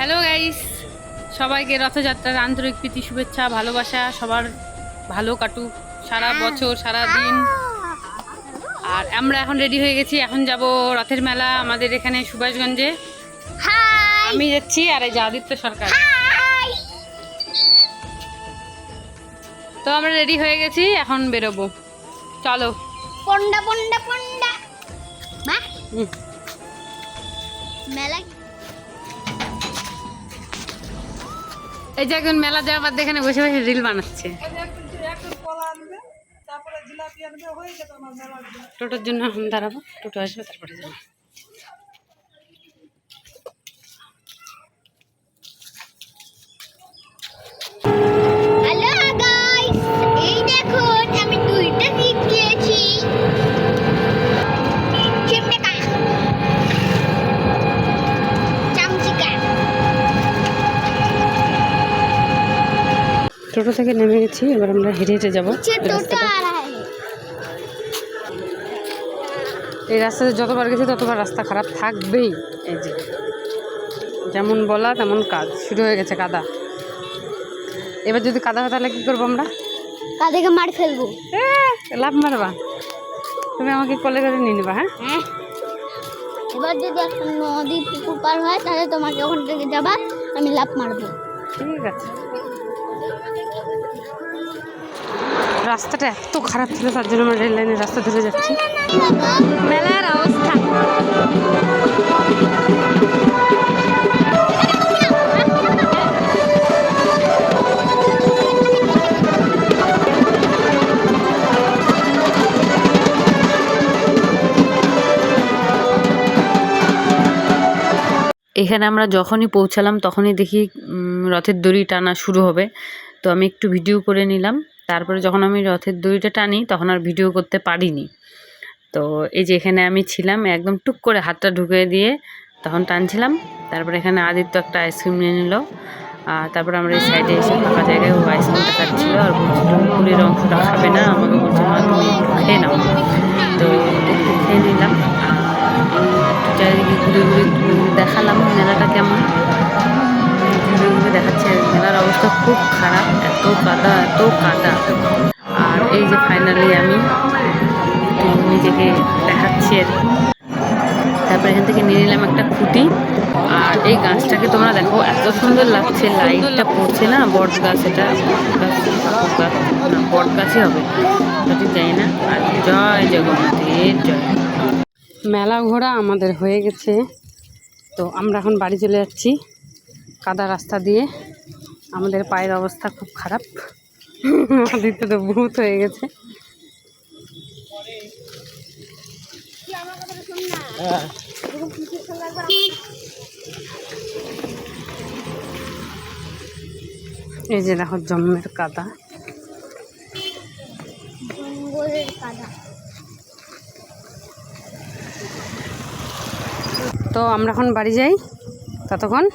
Hello guys, সবাইকে রথযাত্রার আন্তরিক প্রীতি শুভেচ্ছা ভালোবাসা। সবার ভালো কাটুক সারা বছর সারা দিন। আর আমরা এখন রেডি হয়ে গেছি, এখন যাব রথের মেলা আমাদের এখানে সুভাষগঞ্জে। আমি যাচ্ছি আর এই যে আদিত্য সরকার। তো আমরা রেডি হয়ে গেছি, এখন বেরোবো, চলো। পন্ডা পন্ডা পন্ডা মেলা। এই যে একজন মেলা যাওয়ার বাদ এখানে বসে বসে রিল বানাচ্ছে। টোটোর জন্য এখন দাঁড়াবো, টোটো আসবে তারপরে যাবো। হ্যালো গাইস, এই দেখুন আমি দুইটা দিক দিয়েছি। চিমটা চামচিকা। টোটো থেকে নেমে গেছি, এবার আমরা হেঁটে হেঁটে যাবো। এই রাস্তাতে যতবার গেছি ততবার রাস্তা খারাপ থাকবেই। এই যে যেমন বলা তেমন কাজ, শুরু হয়ে গেছে কাদা। এবার যদি কাদা হয় তাহলে কী করবো আমরা? কাদেরকে মার ফেলবো। লাভ মারবা? তুমি আমাকে কলে করে নিয়ে নেবা? হ্যাঁ, এবার যদি একটা নদী পুকুর পার হয় তাহলে তোমাকে ওখান থেকে যাবা, আমি লাফ মারবো। ঠিক আছে। রাস্তাটা এত খারাপ ছিল, তার জন্য আমরা রেল লাইনের রাস্তা ধরে যাচ্ছি। মেলার অবস্থা এখানে আমরা যখনই পৌঁছালাম তখনই দেখি রথের দড়ি টানা শুরু হবে। তো আমি একটু ভিডিও করে নিলাম। তারপরে যখন আমি রথের দড়িটা টানি তখন আর ভিডিও করতে পারিনি। তো এই যে এখানে আমি ছিলাম, একদম টুক করে হাতটা ঢুকিয়ে দিয়ে তখন টানছিলাম। তারপরে এখানে আদিত্য একটা আইসক্রিম নিয়ে নিল। আর তারপরে আমরা এই সাইডে এসে ফাঁকা জায়গায় ও আইসক্রিমটা খাচ্ছিল আর বলছিল উপরের অংশটা খাবে না, আমাকে বলছে মা তুমি একটু খেয়ে নাও। তো একটু খেয়ে নিলাম। চারিদিকে ঘুরে ঘুরে দেখালাম মেলাটা কেমন। ঘুরে ঘুরে দেখাচ্ছে, মেলার অবস্থা খুব খারাপ, এত কাদা এত কাদা। আর এই যে ফাইনালি আমি নিজেকে দেখাচ্ছি আর কি। তারপরে এখান থেকে নিয়ে নিলাম একটা খুঁটি। আর এই গাছটাকে তোমরা দেখো, এত সুন্দর লাগছে, লাইটটা পড়ছে না। বট গাছ, এটা গাছ না, বট গাছই হবে, ঠিক জানি না। আর জয় জগন্নাথের জয়। মেলা ঘোরা আমাদের হয়ে গেছে, তো আমরা এখন বাড়ি চলে যাচ্ছি কাদা রাস্তা দিয়ে। আমাদের পায়ের অবস্থা খুব খারাপ, আদিত্য তো ভূত হয়ে গেছে। এই যে দেখো জম্মের কাদা, জঙ্গলের কাদা। তো আমরা এখন বাড়ি যাই, ততক্ষণ